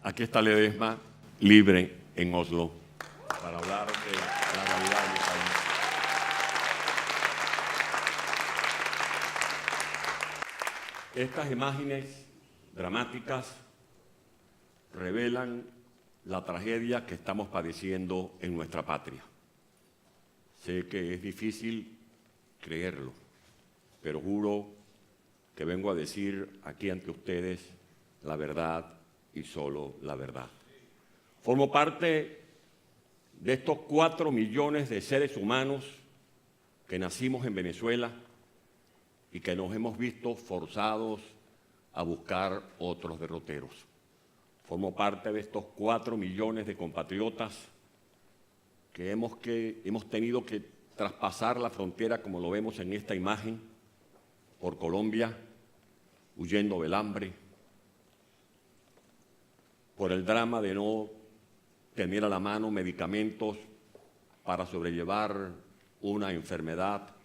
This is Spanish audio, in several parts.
Aquí está Ledesma, libre en Oslo, para hablar de la realidad de mi país. Estas imágenes dramáticas revelan la tragedia que estamos padeciendo en nuestra patria. Sé que es difícil creerlo, pero juro que vengo a decir aquí ante ustedes la verdad y solo la verdad. Formo parte de estos 4 millones de seres humanos que nacimos en Venezuela y que nos hemos visto forzados a buscar otros derroteros. Formo parte de estos 4 millones de compatriotas que hemos tenido que traspasar la frontera, como lo vemos en esta imagen, por Colombia, huyendo del hambre, por el drama de no tener a la mano medicamentos para sobrellevar una enfermedad,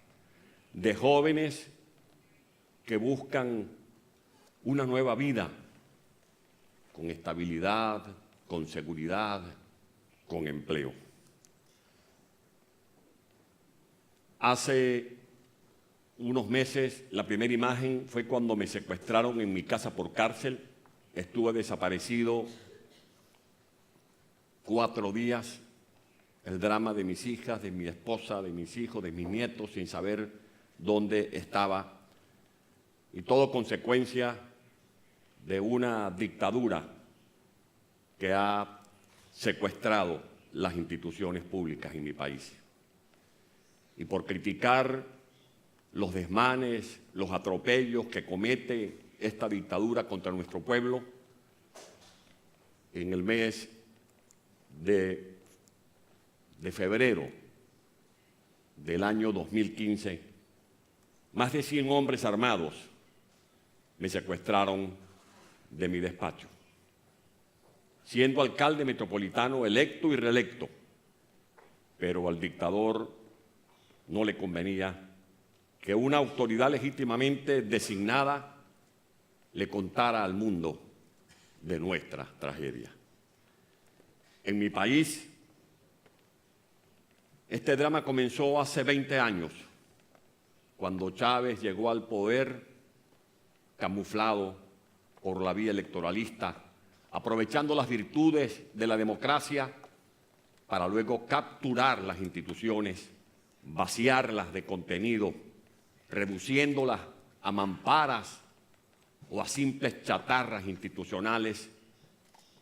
de jóvenes que buscan una nueva vida con estabilidad, con seguridad, con empleo. Hace unos meses, la primera imagen fue cuando me secuestraron en mi casa por cárcel. Estuve desaparecido 4 días. El drama de mis hijas, de mi esposa, de mis hijos, de mis nietos, sin saber dónde estaba. Y todo consecuencia de una dictadura que ha secuestrado las instituciones públicas en mi país. Y por criticar los desmanes, los atropellos que comete esta dictadura contra nuestro pueblo, en el mes de febrero del año 2015, más de 100 hombres armados me secuestraron de mi despacho. Siendo alcalde metropolitano electo y reelecto, pero al dictador no le convenía que una autoridad legítimamente designada le contara al mundo de nuestra tragedia. En mi país, este drama comenzó hace 20 años, cuando Chávez llegó al poder camuflado por la vía electoralista, aprovechando las virtudes de la democracia para luego capturar las instituciones, vaciarlas de contenido, reduciéndolas a mamparas o a simples chatarras institucionales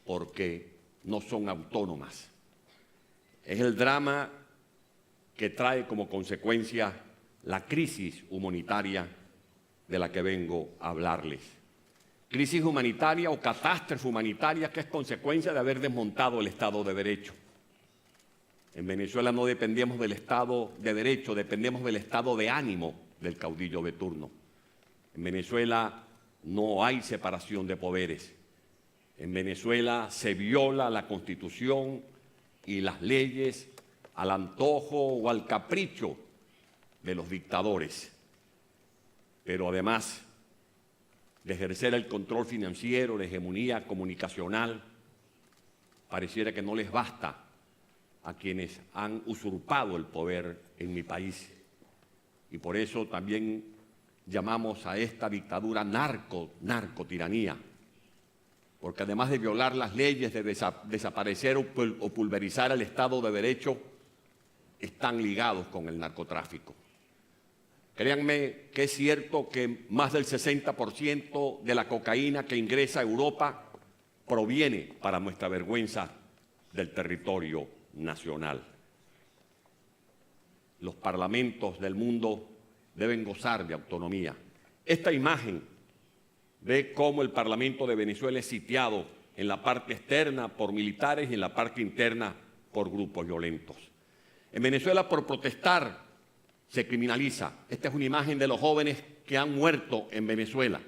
porque no son autónomas. Es el drama que trae como consecuencia la crisis humanitaria de la que vengo a hablarles. Crisis humanitaria o catástrofe humanitaria que es consecuencia de haber desmontado el Estado de Derecho. En Venezuela no dependemos del Estado de Derecho, dependemos del estado de ánimo del caudillo de turno. En Venezuela no hay separación de poderes. En Venezuela se viola la Constitución y las leyes al antojo o al capricho de los dictadores. Pero además de ejercer el control financiero, la hegemonía comunicacional, pareciera que no les basta a quienes han usurpado el poder en mi país. Y por eso también llamamos a esta dictadura narcotiranía, porque además de violar las leyes, de desaparecer o pulverizar el Estado de Derecho, están ligados con el narcotráfico. Créanme que es cierto que más del 60% de la cocaína que ingresa a Europa proviene, para nuestra vergüenza, del territorio nacional. Los parlamentos del mundo deben gozar de autonomía. Esta imagen ve cómo el Parlamento de Venezuela es sitiado en la parte externa por militares y en la parte interna por grupos violentos. En Venezuela, por protestar, se criminaliza. Esta es una imagen de los jóvenes que han muerto en Venezuela.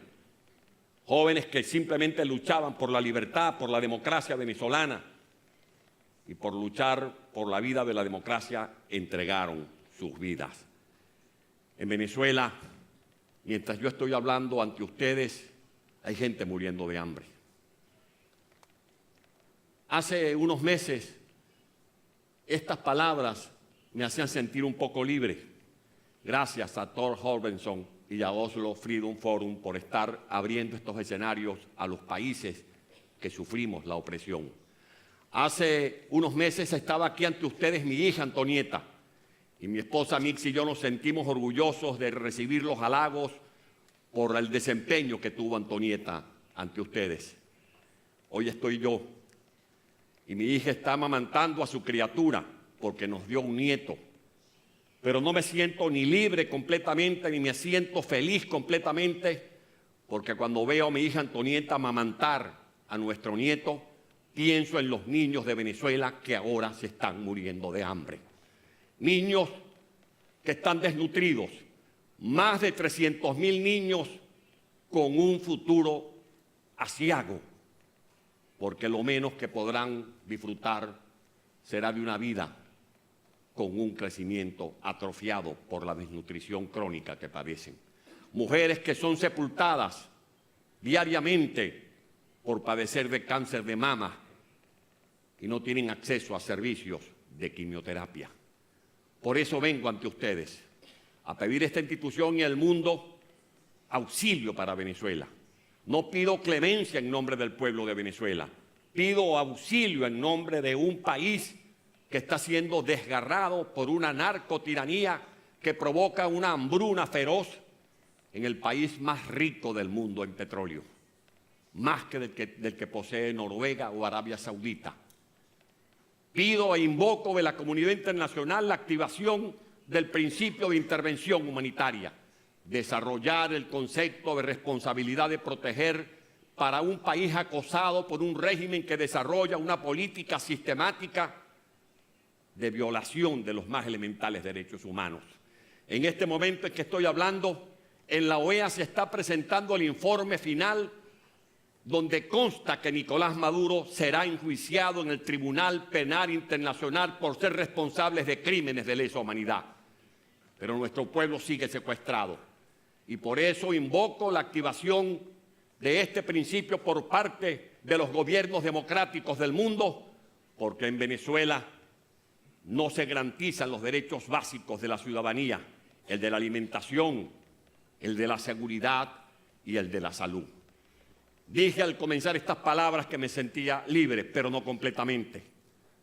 Jóvenes que simplemente luchaban por la libertad, por la democracia venezolana, y por luchar por la vida de la democracia entregaron sus vidas. En Venezuela, mientras yo estoy hablando ante ustedes, hay gente muriendo de hambre. Hace unos meses, estas palabras me hacían sentir un poco libre. Gracias a Thor Harbinson y a Oslo Freedom Forum por estar abriendo estos escenarios a los países que sufrimos la opresión. Hace unos meses estaba aquí ante ustedes mi hija Antonieta, y mi esposa Mix y yo nos sentimos orgullosos de recibir los halagos por el desempeño que tuvo Antonieta ante ustedes. Hoy estoy yo, y mi hija está amamantando a su criatura porque nos dio un nieto. Pero no me siento ni libre completamente, ni me siento feliz completamente, porque cuando veo a mi hija Antonieta amamantar a nuestro nieto, pienso en los niños de Venezuela que ahora se están muriendo de hambre. Niños que están desnutridos, más de 300.000 niños con un futuro aciago, porque lo menos que podrán disfrutar será de una vida con un crecimiento atrofiado por la desnutrición crónica que padecen. Mujeres que son sepultadas diariamente por padecer de cáncer de mama y no tienen acceso a servicios de quimioterapia. Por eso vengo ante ustedes a pedir a esta institución y al mundo auxilio para Venezuela. No pido clemencia en nombre del pueblo de Venezuela, pido auxilio en nombre de un país que está siendo desgarrado por una narcotiranía que provoca una hambruna feroz en el país más rico del mundo en petróleo, más que del que posee Noruega o Arabia Saudita. Pido e invoco de la comunidad internacional la activación del principio de intervención humanitaria, desarrollar el concepto de responsabilidad de proteger para un país acosado por un régimen que desarrolla una política sistemática de violación de los más elementales derechos humanos. En este momento en que estoy hablando, en la OEA se está presentando el informe final donde consta que Nicolás Maduro será enjuiciado en el Tribunal Penal Internacional por ser responsable de crímenes de lesa humanidad. Pero nuestro pueblo sigue secuestrado y por eso invoco la activación de este principio por parte de los gobiernos democráticos del mundo, porque en Venezuela no se garantizan los derechos básicos de la ciudadanía, el de la alimentación, el de la seguridad y el de la salud. Dije al comenzar estas palabras que me sentía libre, pero no completamente.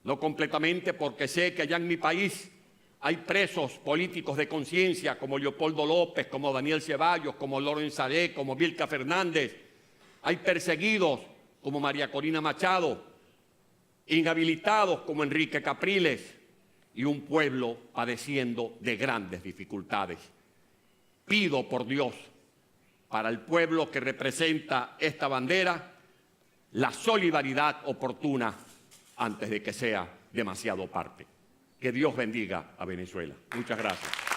No completamente porque sé que allá en mi país hay presos políticos de conciencia como Leopoldo López, como Daniel Ceballos, como Loren Saleh, como Vilca Fernández. Hay perseguidos como María Corina Machado, inhabilitados como Enrique Capriles y un pueblo padeciendo de grandes dificultades. Pido por Dios, para el pueblo que representa esta bandera, la solidaridad oportuna antes de que sea demasiado tarde. Que Dios bendiga a Venezuela. Muchas gracias.